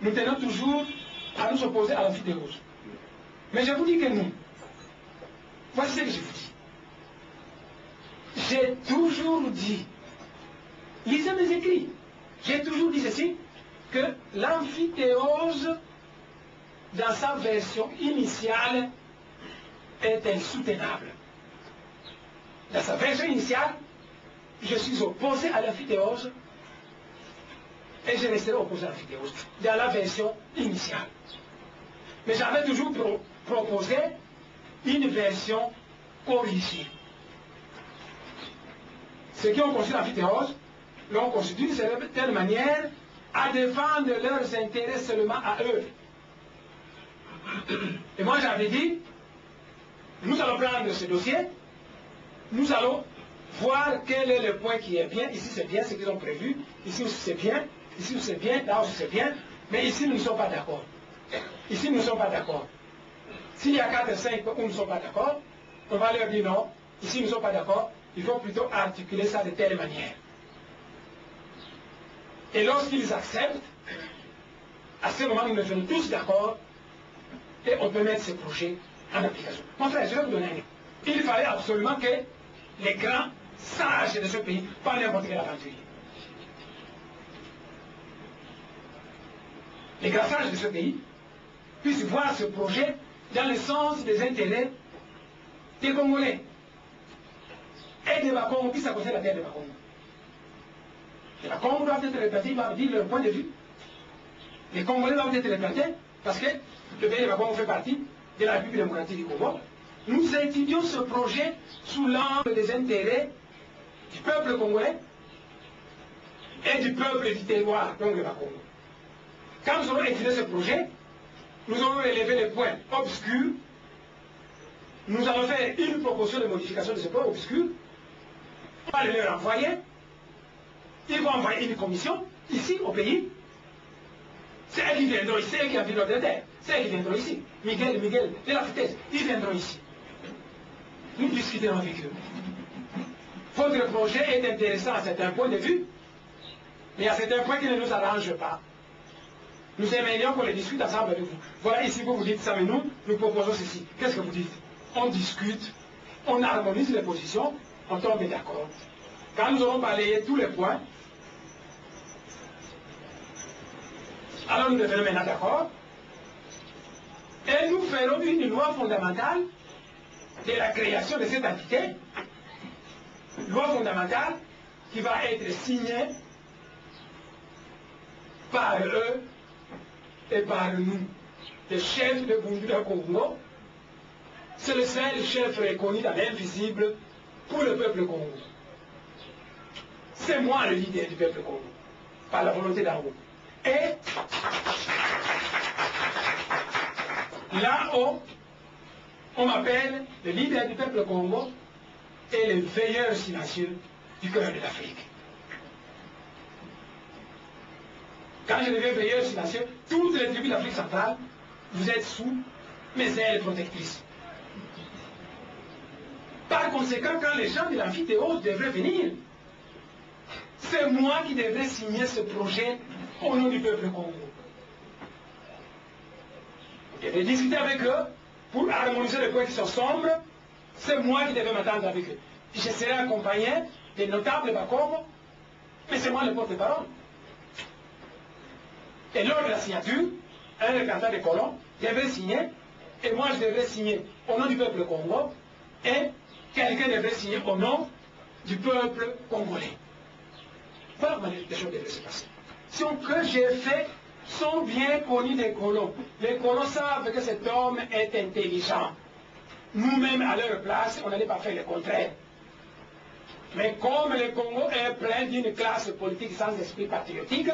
nous tenons toujours à nous opposer à l'amphithéose. Mais je vous dis que nous, voici ce que je vous dis. J'ai toujours dit, lisez mes écrits, j'ai toujours dit ceci, que l'amphithéose, dans sa version initiale, est insoutenable. Dans sa version initiale, je suis opposé à l'amphithéose et je resterai opposé à l'amphithéose dans la version initiale. Mais j'avais toujours proposé une version corrigée. Ceux qui ont conçu l'amphithéose l'ont conçu d'une telle manière à défendre leurs intérêts seulement à eux. Et moi j'avais dit, nous allons prendre ce dossier, nous allons voir quel est le point qui est bien. Ici c'est bien ce qu'ils ont prévu, ici aussi c'est bien, ici aussi c'est bien, là aussi c'est bien, mais ici nous ne sommes pas d'accord. Ici nous ne sommes pas d'accord. S'il y a 4 et 5 où nous ne sommes pas d'accord, on va leur dire non, ici nous ne sommes pas d'accord, il faut plutôt articuler ça de telle manière. Et lorsqu'ils acceptent, à ce moment nous nous sommes tous d'accord et on peut mettre ce projet en application. Mon frère, je vais vous donner un exemple. Il fallait absolument que les grands sages de ce pays, pas n'importe quel aventurier, les grands sages de ce pays puissent voir ce projet dans le sens des intérêts des Congolais et des Bakongo, puisque ça concerne la terre des Bakongo. Les Bakongo doivent être représentés, ils doivent dire leur point de vue. Les Congolais doivent être représentés parce que le pays des Bakongo fait partie de la République démocratique du Congo. Nous étudions ce projet sous l'angle des intérêts du peuple congolais et du peuple du terroir, donc le Bakongo. Quand nous aurons étudié ce projet, nous aurons relevé les points obscurs, nous allons faire une proposition de modification de ce point obscur, on va le leur envoyer, ils vont envoyer une commission, ici au pays, c'est eux qui viendront ici, c'est eux qui environnent de terre, c'est eux qui viendront ici, Miguel, de la Futaise, ils viendront ici. Nous discuterons avec eux. Votre projet est intéressant à certains points de vue, mais à certains points qui ne nous arrangent pas. Nous aimerions qu'on les discute ensemble avec vous. Voilà, ici vous dites ça, mais nous proposons ceci. Qu'est-ce que vous dites? On discute, on harmonise les positions, on tombe d'accord. Quand nous aurons balayé tous les points, alors nous devenons maintenant d'accord, et nous ferons une loi fondamentale de la création de cette entité, loi fondamentale qui va être signée par eux et par nous. Le chef de Bundula Congo, c'est le seul chef reconnu dans l'invisible pour le peuple Congo. C'est moi le leader du peuple Congo, par la volonté d'en haut. Et là-haut, on m'appelle le leader du peuple Congo et le veilleur silencieux du cœur de l'Afrique. Quand je deviens veilleur silencieux, toutes les tribus d'Afrique centrale, vous êtes sous mes ailes protectrices. Par conséquent, quand les gens de l'amphithéose devraient venir, c'est moi qui devrais signer ce projet au nom du peuple Congo. Je vais discuter avec eux pour harmoniser les points qui sont sombres. C'est moi qui devais m'attendre avec eux. Je serai accompagné des notables Bakongo, mais c'est moi le porte-parole. Et lors de la signature, un représentant des colons devrait signer, et moi je devrais signer au nom du peuple Congo, et quelqu'un devrait signer au nom du peuple congolais. Voilà comment les choses devraient se passer. Ce que j'ai fait sont bien connus des colons. Les colons savent que cet homme est intelligent. Nous-mêmes, à leur place, on n'allait pas faire le contraire. Mais comme le Congo est plein d'une classe politique sans esprit patriotique,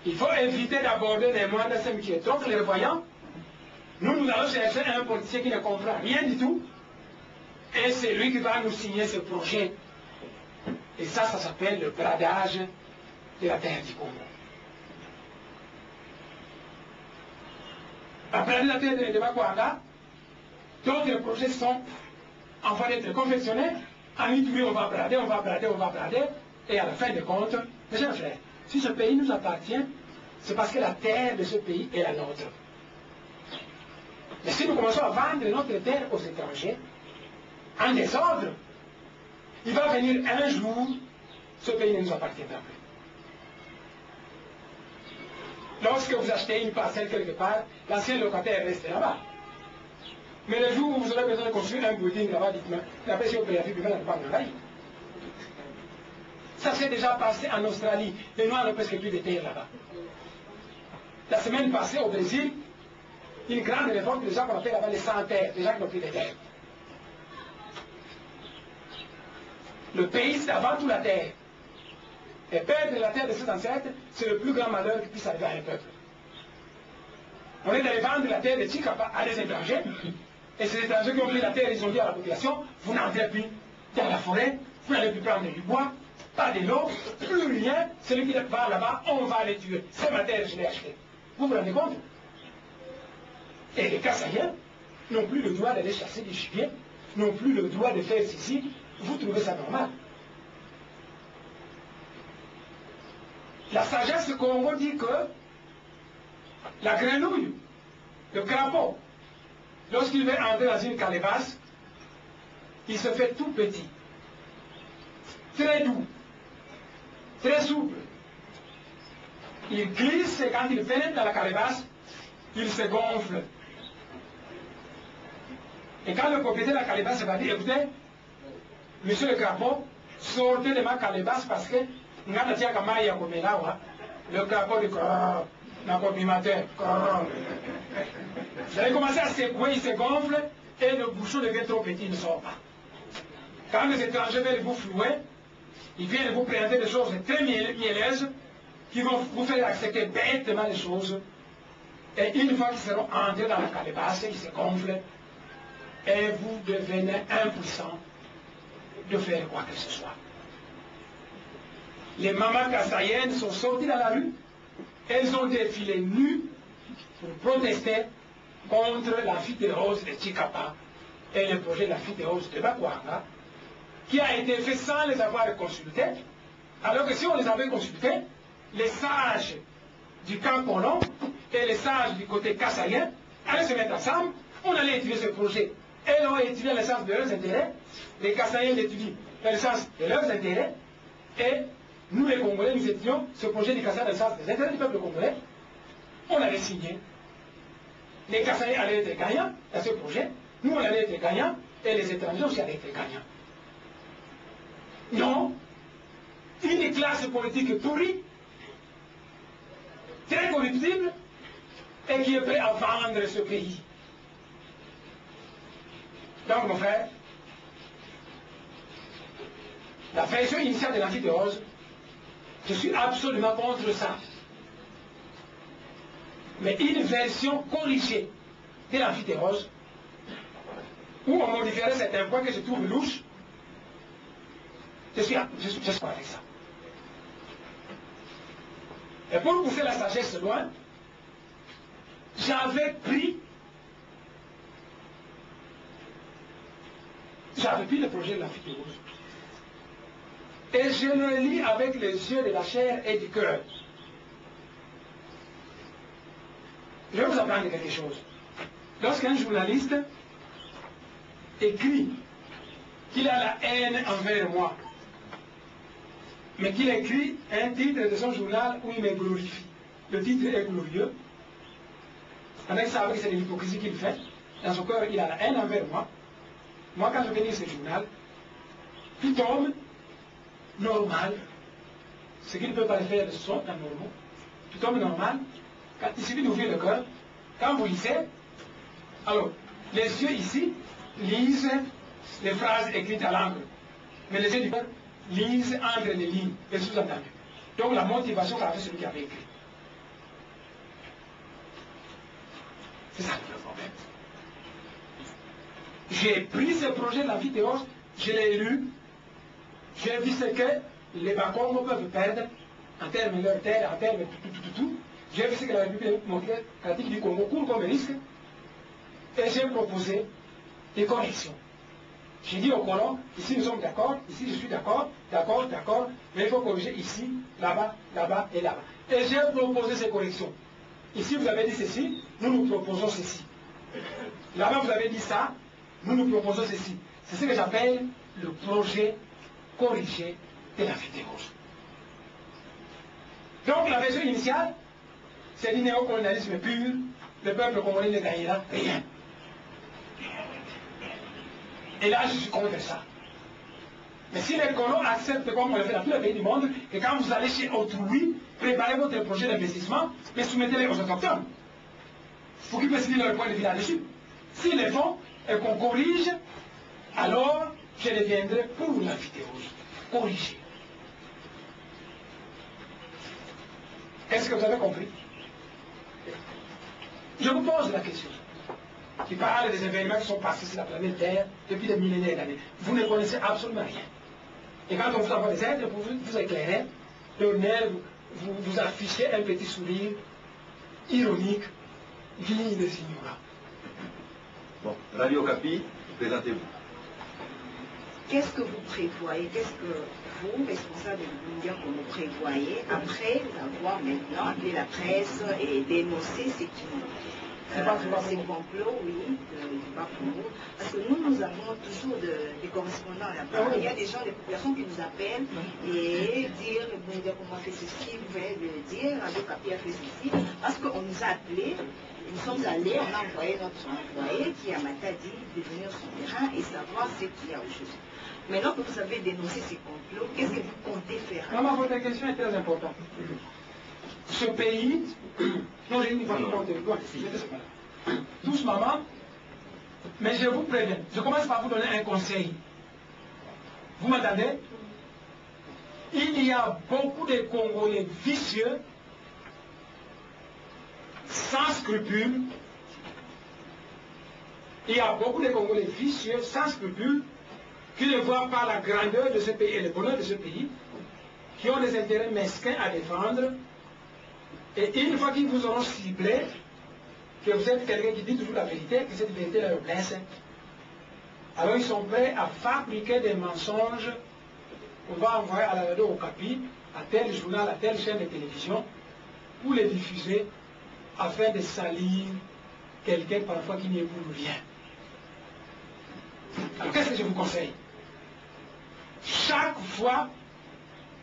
il faut éviter d'aborder les moindres sèmes qui est trop clairvoyants. Nous allons chercher un politicien qui ne comprend rien du tout. Et c'est lui qui va nous signer ce projet. Et ça s'appelle le bradage de la terre du Congo. Après la terre de Bakwanga, d'autres projets sont en voie d'être confectionnés. En Ituri, on va brader, et à la fin de compte, mes chers frères, si ce pays nous appartient, c'est parce que la terre de ce pays est la nôtre. Mais si nous commençons à vendre notre terre aux étrangers, en désordre, il va venir un jour, ce pays ne nous appartiendra plus. Lorsque vous achetez une parcelle quelque part, l'ancien locataire reste là-bas. Mais le jour où vous aurez besoin de construire un building là-bas, dites-moi, la personne qui a fait la ça s'est déjà passé en Australie. Les Noirs n'ont presque plus de terre là-bas. La semaine passée au Brésil, une grande réforme, les gens qu'on appelle là-bas les sans-terre, les gens qui n'ont plus de terre. Le pays, c'est avant tout la terre. Et perdre la terre de ses ancêtres, c'est le plus grand malheur qui puisse arriver à un peuple. On est allé vendre la terre de Chikapa à des étrangers. Et ces étrangers qui ont pris la terre, ils ont dit à la population, vous n'entrez plus dans la forêt, vous n'allez plus prendre du bois, pas de l'eau, plus rien. Celui qui va là-bas, on va les tuer. C'est ma terre, je l'ai achetée. Vous vous rendez compte? Et les Kassaïens n'ont plus le droit d'aller chasser du gibier, n'ont plus le droit de faire ceci. Vous trouvez ça normal? La sagesse Congo dit que la grenouille, le crapaud, lorsqu'il veut entrer dans une calebasse, il se fait tout petit, très doux, très souple. Il glisse et quand il pénètre dans la calebasse, il se gonfle. Et quand le propriétaire de la calebasse va dire, écoutez, monsieur le crapaud, sortez de ma calebasse parce que le crapaud dit vous allez commencer à secouer, il se gonfle et le bouchon devient trop petit, il ne sort pas. Quand les étrangers viennent vous flouer, ils viennent vous présenter des choses très mielleuses qui vont vous faire accepter bêtement les choses. Et une fois qu'ils seront entrés dans la calebasse, ils se gonflent et vous devenez impuissant de faire quoi que ce soit. Les mamans kassaïennes sont sorties dans la rue, elles ont défilé nues pour protester contre la phytérose de Chikapa et le projet de la phytérose de Bakwanga, qui a été fait sans les avoir consultés, alors que si on les avait consultés, les sages du camp colon et les sages du côté kassaïen allaient se mettre ensemble, on allait étudier ce projet. Elles ont étudié le sens de leurs intérêts, les kassaïens étudient le sens de leurs intérêts, et nous les Congolais, nous étudions ce projet du Kassai dans le sens des intérêts du peuple congolais. On avait signé. Les Kassaïens allaient être gagnants dans ce projet, nous on allait être gagnants, et les étrangers aussi allaient être gagnants. Non, une classe politique pourrie, très corruptible, et qui est prêt à vendre ce pays. Donc, mon frère, la version initiale de l'amphithéose, je suis absolument contre ça. Mais une version corrigée de l'amphithéose, où on modifierait certains points que je trouve louches, je suis d'accord avec ça. Et pour pousser la sagesse loin, j'avais pris le projet de l'amphithéose. Et je le lis avec les yeux de la chair et du cœur. Je vais vous apprendre quelque chose. Lorsqu'un journaliste écrit qu'il a la haine envers moi, mais qu'il écrit un titre de son journal où il me glorifie, le titre est glorieux, on savait que c'est de l'hypocrisie qu'il fait, dans son cœur il a la haine envers moi. Moi quand je vais lire ce journal, tout homme normal, ce qui ne peut pas le faire de son temps normal, tout homme normal, quand il suffit d'ouvrir le cœur, quand vous lisez, alors les yeux ici lisent les phrases écrites à l'encre, mais les yeux du cœur lisent entre les lignes, les sous-entendus. Donc la motivation qu'a fait celui qui avait écrit. C'est ça le problème. J'ai pris ce projet de l'amphithéose, je l'ai lu, j'ai vu ce que les Bakongo peuvent perdre en termes de leur terre, en termes de tout. J'ai vu ce que la République démocratique du Congo court comme risque et j'ai proposé des corrections. J'ai dit au colon, ici nous sommes d'accord, ici je suis d'accord, d'accord, d'accord, mais il faut corriger ici, là-bas, là-bas et là-bas. Et j'ai proposé ces corrections. Ici vous avez dit ceci, nous proposons ceci. Là-bas vous avez dit ça, nous proposons ceci. C'est ce que j'appelle le projet corrigé de la feuille rouge. Donc la version initiale, c'est du néocolonialisme pur, le peuple congolais ne gagnera rien. Et là, je suis contre ça. Mais si les colons acceptent, comme on le fait dans tous les pays du monde, que quand vous allez chez autrui, préparez votre projet d'investissement, mais soumettez-les aux autochtones, pour qu'ils puissent dire leur point de vue là-dessus. S'ils le font et qu'on corrige, alors je deviendrai pour la feuille rouge. Corriger. Est-ce que vous avez compris? Je vous pose la question. Qui parle des événements qui sont passés sur la planète Terre depuis des millénaires d'années. Vous ne connaissez absolument rien. Et quand on vous envoie des êtres pour vous éclairer, le nerf, vous affichez un petit sourire ironique, digne des ignorants. Bon, Radio Okapi, présentez-vous. Qu'est-ce que vous prévoyez? Qu'est-ce que vous, responsables de l'Union, que vous prévoyez après avoir maintenant appelé la presse et dénoncé ce qui... ces complots, oui, du Bas-Congo. Parce que nous avons toujours des correspondants là-bas. Il y a des gens, des populations qui nous appellent et dire, comment on fait ceci, vous venez de le dire, Radio Okapi a fait ceci. Parce qu'on nous a appelés, nous sommes allés, on a envoyé notre envoyé qui à Matadi de venir sur le terrain et savoir ce qu'il y a aujourd'hui. Maintenant que vous avez dénoncé ces complots, qu'est-ce que vous comptez faire? Maman, votre question est très importante. Ce pays, non, j'ai une fois tous maman, mais je vous préviens, je commence par vous donner un conseil. Vous m'entendez? Il y a beaucoup de Congolais vicieux, sans scrupules. Il y a beaucoup de Congolais vicieux, sans scrupules, qui ne voient pas la grandeur de ce pays et le bonheur de ce pays, qui ont des intérêts mesquins à défendre. Et une fois qu'ils vous auront ciblé, que vous êtes quelqu'un qui dit toujours la vérité, que cette vérité leur blesse, alors ils sont prêts à fabriquer des mensonges qu'on va envoyer à la radio Okapi, à tel journal, à telle chaîne de télévision, pour les diffuser afin de salir quelqu'un parfois qui n'y est pour rien. Alors qu'est-ce que je vous conseille? Chaque fois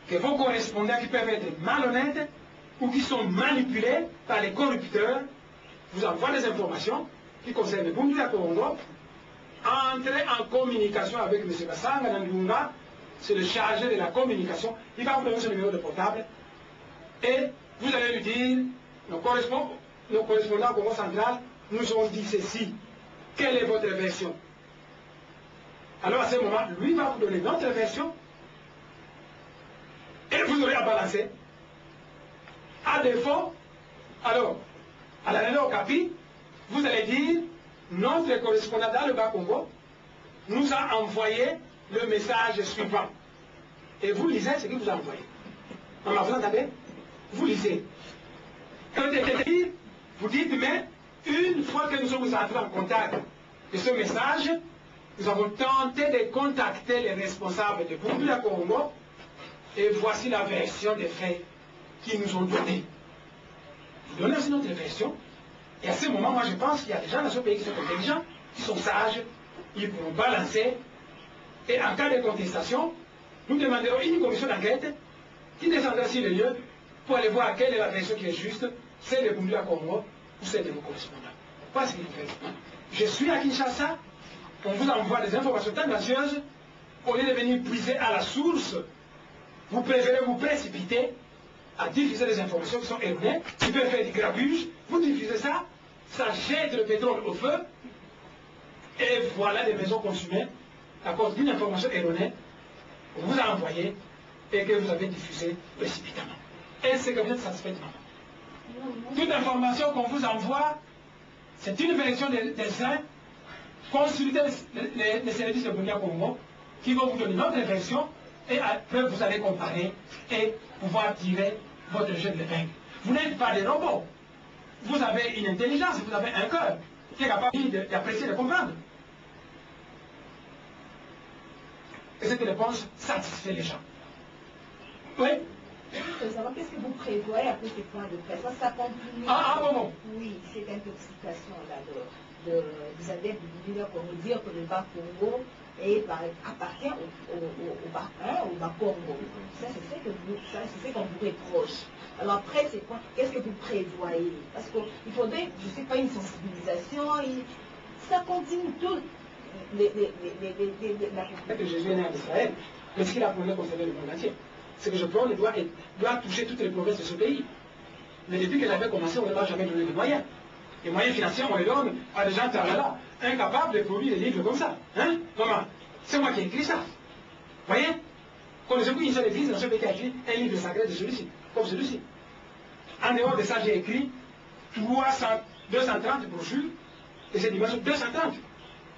que vos correspondants qui peuvent être malhonnêtes ou qui sont manipulés par les corrupteurs vous envoient des informations qui concernent Bundula Congo, entrez en communication avec M. Bassanga Nandunga, c'est le chargé de la communication, il va vous donner son numéro de portable et vous allez lui dire, nos correspondants au Congo central nous ont dit ceci, quelle est votre version? Alors à ce moment, lui va vous donner notre version et vous aurez à balancer. À défaut, alors, à la radio Okapi, vous allez dire, notre correspondant dans le Bas-Congo nous a envoyé le message suivant. Et vous lisez ce qu'il vous a envoyé. Vous entendez? Vous lisez. Quand vous dites, mais une fois que nous sommes entrés en contact de ce message, nous avons tenté de contacter les responsables de Bundula Congo et voici la version des faits qu'ils nous ont donnés. Vous donnez aussi notre version. Et à ce moment, moi je pense qu'il y a des gens dans ce pays qui sont intelligents, qui sont sages, ils pourront balancer. Et en cas de contestation, nous demanderons une commission d'enquête qui descendra sur le lieu pour aller voir quelle est la version qui est juste, celle de Bundula Congo ou celle de vos correspondants. Parce qu'il fait. Je suis à Kinshasa, on vous envoie des informations tendancieuses, au lieu de venir puiser à la source, vous préférez vous précipiter à diffuser des informations qui sont erronées, qui peuvent faire du grabuge, vous diffusez ça, ça jette le pétrole au feu, et voilà des maisons consumées à cause d'une information erronée qu'on vous a envoyée et que vous avez diffusée précipitamment. Est-ce que vous êtes satisfait de moi? Toute information qu'on vous envoie, c'est une version des uns. Consultez les services de Bundula Congo qui vont vous donner notre version et après vous allez comparer et pouvoir tirer votre jeu de l'épingle. Vous n'êtes pas des robots. Vous avez une intelligence, vous avez un cœur qui est capable d'apprécier et de comprendre. que cette réponse satisfait les gens. Oui. Qu'est-ce que vous prévoyez après ces points de presse? Ça continue. Bon. Oui, cette intoxication-là des adeptes du Bouddha Congo, dire que le bas Congo appartient au bas Congo. Ça, c'est ce qu'on vous reproche. Alors après, c'est quoi? Qu'est-ce que vous prévoyez? Parce qu'il faudrait, je ne sais pas, une sensibilisation, ça continue tout. Que Jésus est né en Israël, mais ce qu'il a promis concerner le monde entier, c'est que je prends le doigt et doit toucher toutes les provinces de ce pays. Mais depuis que j'avais commencé, on ne m'a jamais donné de moyens. Les moyens financiers, on les donne à des gens là, incapables de produire des livres comme ça. Hein? Comment? C'est moi qui ai écrit ça. Vous voyez? Connaissez-vous une seule église dans ce pays qui a écrit un livre sacré de celui-ci, comme celui-ci? En dehors de ça, j'ai écrit 230 brochures, et c'est dimanche 230.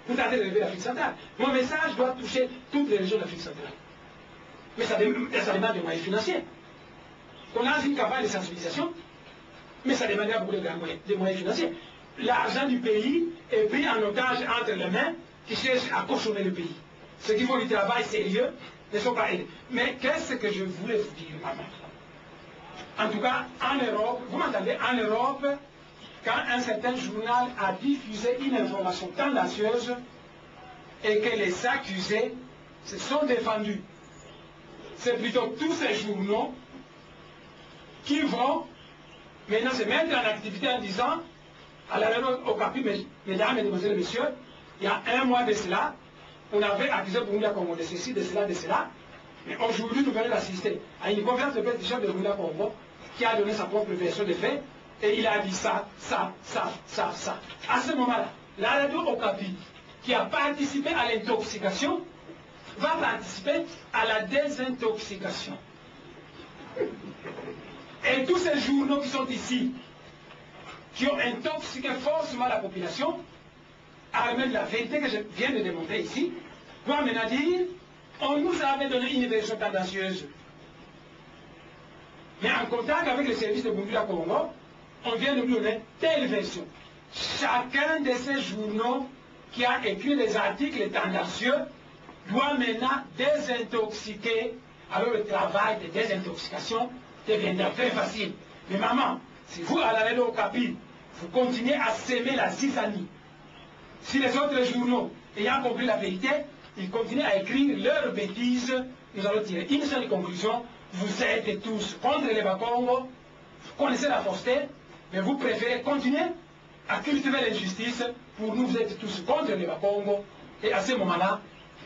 Vous tentez de lever l'Afrique centrale. Mon message doit toucher toutes les régions de l'Afrique centrale. Mais ça demande des moyens financiers. On lance une campagne de sensibilisation, mais ça demande beaucoup de moyens financiers. L'argent du pays est pris en otage entre les mains qui cherchent à cochonner le pays. Ceux qui font du travail sérieux ne sont pas aidés. Mais qu'est-ce que je voulais vous dire, maman? En tout cas, en Europe, vous m'entendez, en Europe, quand un certain journal a diffusé une information tendancieuse et que les accusés se sont défendus, c'est plutôt tous ces journaux qui vont maintenant se mettre en activité en disant à la réunion au Capi, mesdames, mesdemoiselles et messieurs, il y a un mois de cela, on avait accusé Bouddha Congo de ceci, de cela, de cela, mais aujourd'hui nous venons d'assister à une conférence de presse du chef de Bouddha Congo qui a donné sa propre version de fait, et il a dit ça. À ce moment-là, la radio Okapi, qui a participé à l'intoxication, va participer à la désintoxication. Et tous ces journaux qui sont ici, qui ont intoxiqué forcément la population, armés de la vérité que je viens de démontrer ici, vont maintenant dire, on nous avait donné une version tendancieuse. Mais en contact avec les services de Bouddha Congo, on vient de nous donner telle version. Chacun de ces journaux qui a écrit des articles tendancieux doit maintenant désintoxiquer. Alors le travail de désintoxication deviendra très facile. Mais maman, si vous, à la radio Okapi, vous continuez à s'aimer la zizanie, si les autres journaux, ayant compris la vérité, ils continuent à écrire leurs bêtises, nous allons tirer une seule conclusion. Vous êtes tous contre les Bakongo, vous connaissez la fausseté, mais vous préférez continuer à cultiver l'injustice. Pour nous, vous êtes tous contre les Bakongo. Et à ce moment-là,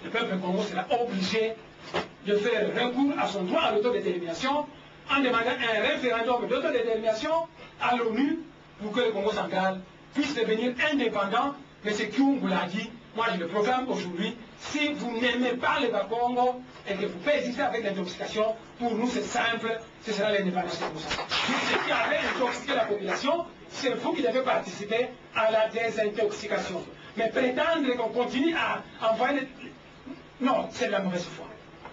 le peuple congo sera obligé de faire recours à son droit à l'autodétermination en demandant un référendum d'autodétermination à l'ONU pour que le Congo central puisse devenir indépendant. Mais c'est Kyungu l'a dit, moi je le proclame aujourd'hui, si vous n'aimez pas le Bakongo et que vous persistez avec l'intoxication, pour nous c'est simple, ce sera l'indépendance de Moussa. Ce qui avait intoxiqué la population, c'est vous qui devez participer à la désintoxication. Mais prétendre qu'on continue à envoyer... Non, c'est de la mauvaise foi.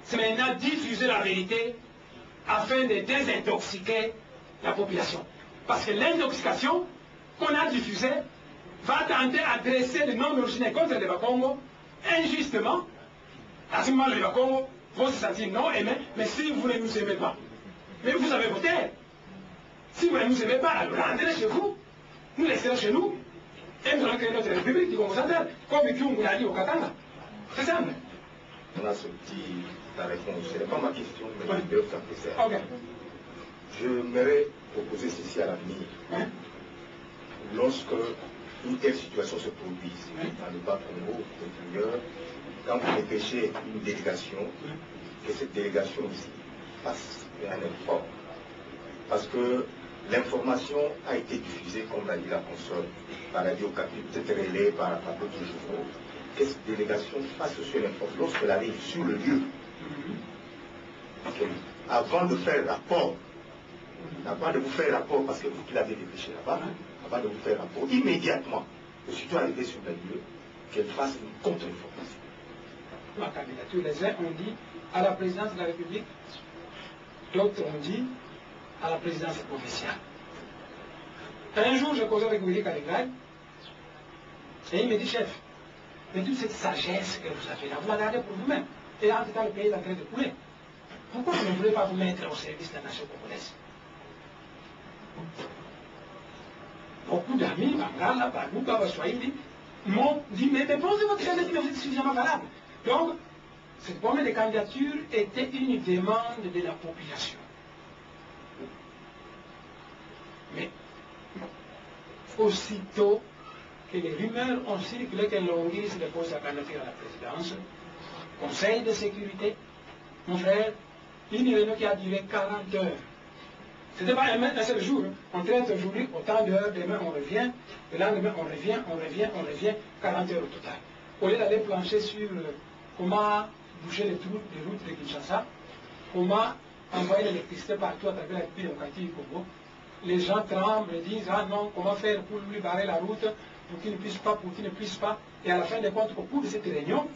C'est maintenant diffuser la vérité afin de désintoxiquer la population. Parce que l'intoxication qu'on a diffusée va tenter à dresser le nom originaire contre les Bakongo injustement. À ce moment, les Bakongo vont se sentir non aimés, mais si vous ne nous aimez pas, mais vous avez voté. Si vous ne nous aimez pas, alors rentrez chez vous, nous laisserons chez nous, et nous allons créer notre république du Congo central, comme Kyungu l'a dit au Katanga. C'est simple. On a sorti ta réponse. Ce n'est pas ma question, mais je peux faire plaisir. Okay. Je m'aimerais proposer ceci à l'avenir. Hein? Lorsque une telle situation se produise dans le Bas-Congo ou ailleurs, quand vous dépêchez une délégation, que cette délégation aussi fasse un effort. Parce que l'information a été diffusée, comme l'a dit la console, par la radio Okapi, peut-être relayée par d'autres journaux. Que cette délégation fasse aussi l'effort lorsqu'elle arrive sur le lieu. Avant de faire rapport, avant de vous faire rapport, parce que vous qui l'avez dépêché là-bas, avant de vous faire rapport, immédiatement, aussitôt arrivé sur le lieu, qu'elle fasse une contre-information. Ma candidature, les uns ont dit à la présidence de la République, d'autres ont dit à la présidence provinciale. Un jour, je causais avec Willy Kaligrad, et il me dit, chef, mais toute cette sagesse que vous avez là, vous la gardez pour vous-même. Et en tout cas, le pays est en train de couler. Pourquoi vous ne voulez pas vous mettre au service de la nation congolaise? Beaucoup d'amis, Bangala, Baluka, Baswahili, m'ont dit, mais posez votre candidature, vous êtes suffisamment valable. Donc, cette promesse de candidature était une demande de la population. Mais, aussitôt que les rumeurs ont circulé que Longis dépose sa candidature à la présidence, Conseil de sécurité, mon frère, une réunion qui a duré 40 heures. Ce n'était pas un seul jour. On traite aujourd'hui autant d'heures, demain on revient, le lendemain on revient, 40 heures au total. Au lieu d'aller plancher sur comment bouger les routes de Kinshasa, comment envoyer l'électricité partout à travers la République démocratique du Congo, les gens tremblent et disent, ah non, comment faire pour lui barrer la route, pour qu'il ne puisse pas, pour qu'il ne puisse pas. Et à la fin des comptes, au cours de cette réunion,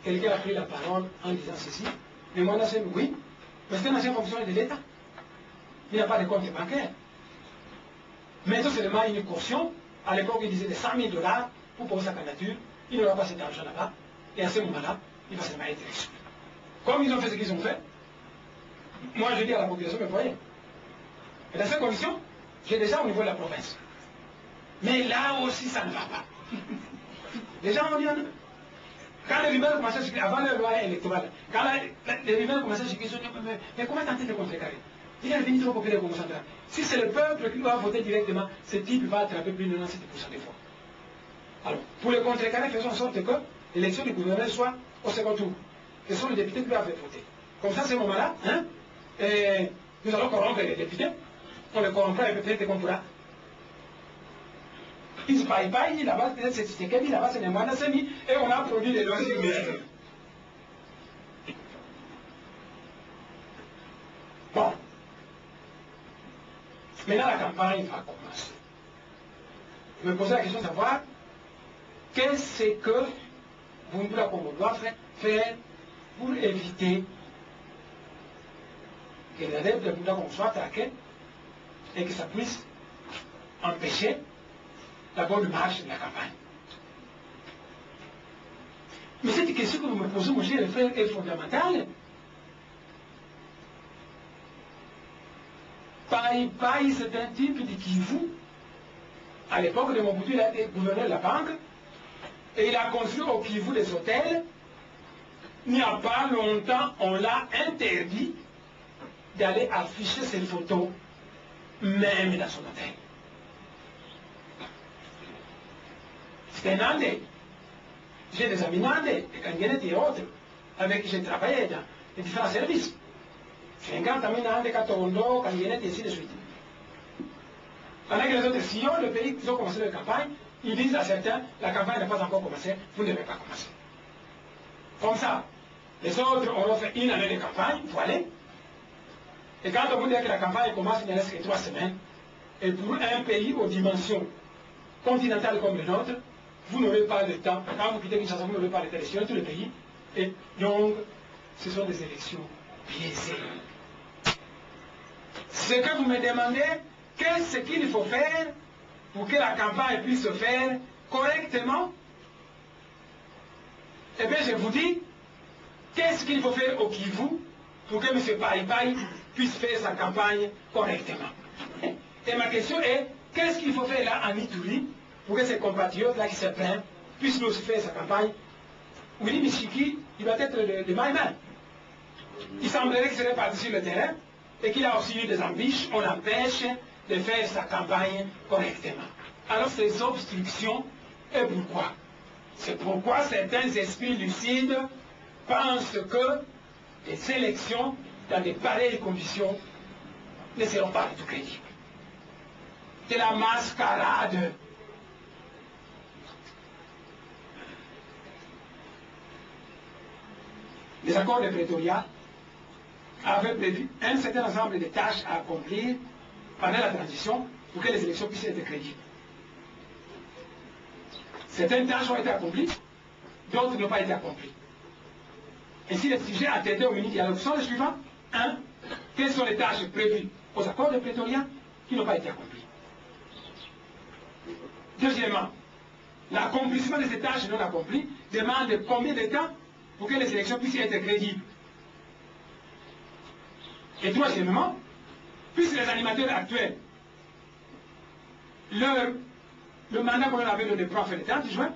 quelqu'un a pris la parole en disant ceci. Mais moi, c'est oui, mais c'est un ancien fonctionnaire de l'État. Il n'y a pas de compte bancaire. Mais c'est seulement une caution. À l'époque, il disait de 100 000 $ pour poser sa candidature. Il n'aura pas cet argent là-bas. Et à ce moment-là, il va seulement être exclu. Comme ils ont fait ce qu'ils ont fait, moi je dis à la population, mais voyez, et dans ces conditions, j'ai déjà au niveau de la province. Mais là aussi, ça ne va pas. Les gens ont dit, quand les rumeurs commençaient à circuler, avant la loi électorale, quand les rumeurs commençaient à circuler, ils ont dit, mais comment tenter de contrecarrer? Il est devenu trop populaire comme ça. Si c'est le peuple qui doit voter directement, ce type va attraper plus de 97% des voix. Alors, pour le contrecarrer, faisons en sorte que l'élection du gouverneur soit au second tour. Ce sont les députés qui doivent voter. Comme ça, à ce moment-là, hein, nous allons corrompre les députés. On les corrompra et peut-être qu'on pourra. Ils se paillent, là-bas, peut-être c'est Tshisekedi, là-bas c'est les moines semi, et on a produit les lois sur le. Bon. Maintenant, la campagne va commencer. Je me posais la question de savoir qu'est-ce que Bundula Congo doit faire pour éviter que les adeptes de Bundula Congo soient attaqués et que ça puisse empêcher la bonne marche de la campagne. Mais cette question que vous me posez, mon cher frère, est fondamentale. Paï, c'est un type de Kivu. À l'époque de Mobutu, il a été gouverneur de la banque. Et il a construit au Kivu des hôtels. Il n'y a pas longtemps, on l'a interdit d'aller afficher ses photos, même dans son hôtel. C'est un Andé. J'ai des amis Nandais, des Kangenetti et autres, avec qui j'ai travaillé dans les différents services. 50 amis Nandais, Katondo, Kangenetti et ainsi de suite. Pendant que les autres sillons le pays qui ont commencé leur campagne, ils disent à certains, la campagne n'a pas encore commencé, vous ne devez pas commencer. Comme ça, les autres auront fait une année de campagne, il faut aller. Et quand on vous dit que la campagne commence, il ne reste que 3 semaines. Et pour un pays aux dimensions continentales comme le nôtre, vous n'aurez pas le temps. Quand vous quittez Kinshasa, vous n'aurez pas le temps de suivre tout le pays. Et donc, ce sont des élections biaisées. Ce que vous me demandez, qu'est-ce qu'il faut faire pour que la campagne puisse se faire correctement? Eh bien, je vous dis, qu'est-ce qu'il faut faire au Kivu pour que M. Paï puisse faire sa campagne correctement? Et ma question est, qu'est-ce qu'il faut faire là en Ituri pour que ces compatriotes-là qui se plaignent puissent nous faire sa campagne? Willy Michiki, il va être de Maïman. Il semblerait qu'il serait parti sur le terrain et qu'il a aussi eu des embûches. On l'empêche de faire sa campagne correctement. Alors ces obstructions, et pourquoi? C'est pourquoi certains esprits lucides pensent que les élections dans de pareilles conditions ne seront pas du tout crédibles. C'est la mascarade. Les accords de Pretoria avaient prévu un certain ensemble de tâches à accomplir pendant la transition pour que les élections puissent être crédibles. Certaines tâches ont été accomplies, d'autres n'ont pas été accomplies. Ainsi, les sujets à traiter au mini-dialogue sont les suivants. 1. Quelles sont les tâches prévues aux accords de Pretoria qui n'ont pas été accomplies? Deuxièmement, l'accomplissement de ces tâches non accomplies demande combien de temps pour que les élections puissent être crédibles. Et troisièmement, puisque les animateurs actuels, le mandat qu'on leur avait donné pour faire le 30 juin,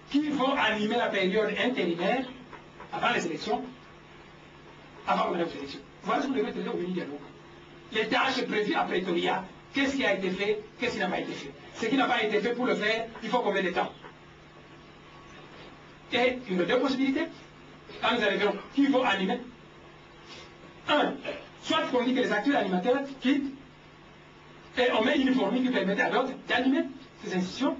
qui vont animer la période intérimaire avant les élections, avant les élections. Voilà ce qu'on devait traiter au mini-dialogue. Les tâches prévues à Pretoria, qu'est-ce qui a été fait, qu'est-ce qui n'a pas été fait. Ce qui n'a pas été fait pour le faire, il faut combien de temps? Et une deux possibilités, quand nous arriverons, qui vont animer. Un, soit qu'on dit que les actuels animateurs quittent, et on met une formule qui permet à d'autres d'animer ces institutions,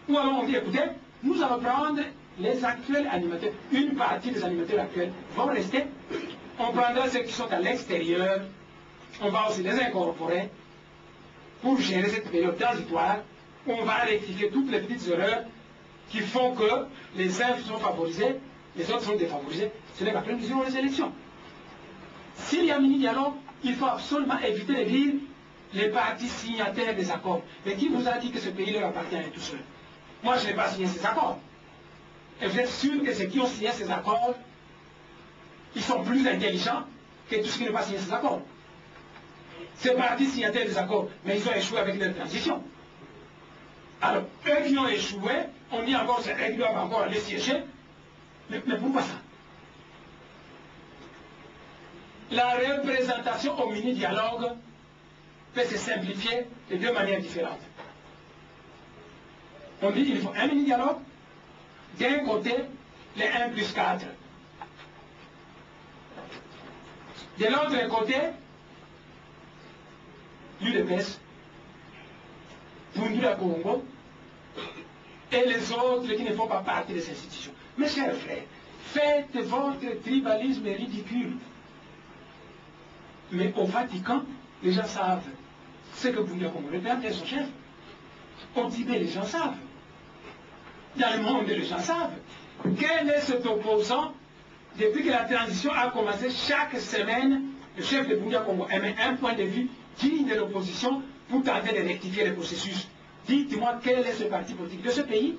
ou alors on dit, écoutez, nous allons prendre les actuels animateurs, une partie des animateurs actuels vont rester, on prendra ceux qui sont à l'extérieur, on va aussi les incorporer pour gérer cette période transitoire, où on va rectifier toutes les petites erreurs qui font que les uns sont favorisés, les autres sont défavorisés. Ce n'est pas que nous irons les élections. S'il y a un mini-dialogue, il faut absolument éviter de dire les partis signataires des accords. Mais qui vous a dit que ce pays leur appartient à tout seul? Moi, je n'ai pas signé ces accords. Et vous êtes sûr que ceux qui ont signé ces accords, ils sont plus intelligents que tous ceux qui n'ont pas signé ces accords. Ces partis signataires des accords, mais ils ont échoué avec leur transition. Alors, eux qui ont échoué, on dit encore qu'ils doivent encore aller siéger. Mais pourquoi ça? La représentation au mini-dialogue peut se simplifier de deux manières différentes. On dit qu'il faut un mini-dialogue, d'un côté, les 1 plus 4. De l'autre côté, l'UDPS, Bundula Congo, et les autres qui ne font pas partie des institutions. Mes chers frères, faites votre tribalisme ridicule. Mais au Vatican, les gens savent ce que Bundula Congo représente son chef. Au Tibet, les gens savent. Dans le monde, les gens savent. Quel est cet opposant? Depuis que la transition a commencé, chaque semaine, le chef de Bundula Congo émet un point de vue digne de l'opposition pour tenter de rectifier le processus. Dites-moi quel est ce parti politique de ce pays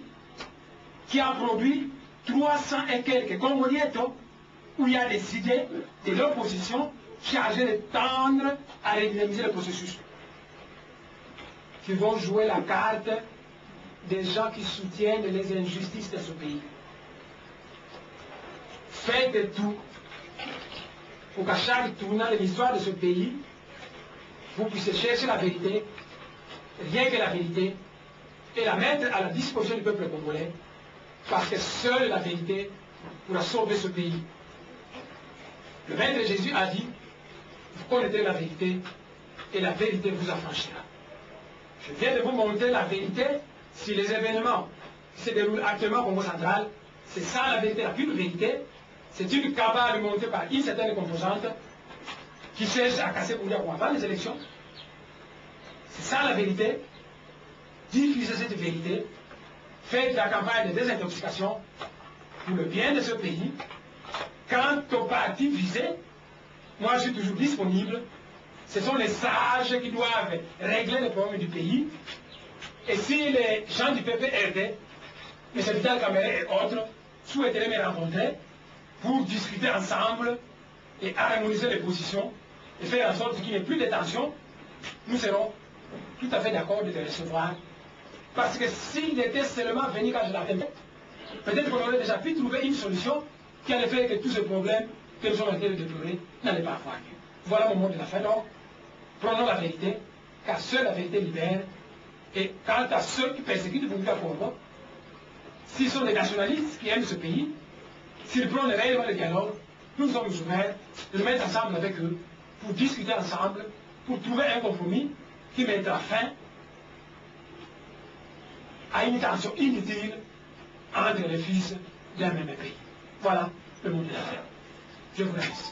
qui a produit 300 et quelques Congolietos où il y a des idées de l'opposition chargées de tendre à redynamiser le processus, qui vont jouer la carte des gens qui soutiennent les injustices de ce pays. Faites tout pour qu'à chaque tournant de l'histoire de ce pays, vous puissiez chercher la vérité, rien que la vérité, et la mettre à la disposition du peuple congolais, parce que seule la vérité pourra sauver ce pays. Le Maître Jésus a dit, vous connaîtrez la vérité, et la vérité vous affranchira. Je viens de vous montrer la vérité sur les événements qui se déroulent actuellement au Congo central. C'est ça la vérité, la pure vérité. C'est une cabale montée par une certaine composante qui cherche à casser Bundula Congo avant les élections. C'est ça la vérité. Diffusez cette vérité. Faites la campagne de désintoxication pour le bien de ce pays. Quant au parti visé, moi je suis toujours disponible. Ce sont les sages qui doivent régler les problèmes du pays. Et si les gens du PPRD, M. Vital Kamerhe et autres, souhaiteraient me rencontrer pour discuter ensemble et harmoniser les positions et faire en sorte qu'il n'y ait plus de tension, nous serons tout à fait d'accord de les recevoir. Parce que s'ils étaient seulement venus quand je l'appelais, peut-être qu'on aurait déjà pu trouver une solution qui allait faire que tous ces problèmes que nous sommes en train de déplorer n'allaient pas avoir lieu. Voilà mon mot de la fin. Donc, prenons la vérité, car seule la vérité libère. Et quant à ceux qui persécutent Bundula Congo, s'ils sont des nationalistes qui aiment ce pays, s'ils prennent réellement le dialogue, nous sommes ouverts de nous mettre ensemble avec eux pour discuter ensemble, pour trouver un compromis qui mettra fin à une tension inutile entre les fils d'un même pays. Voilà le mot de la fin. Je vous remercie.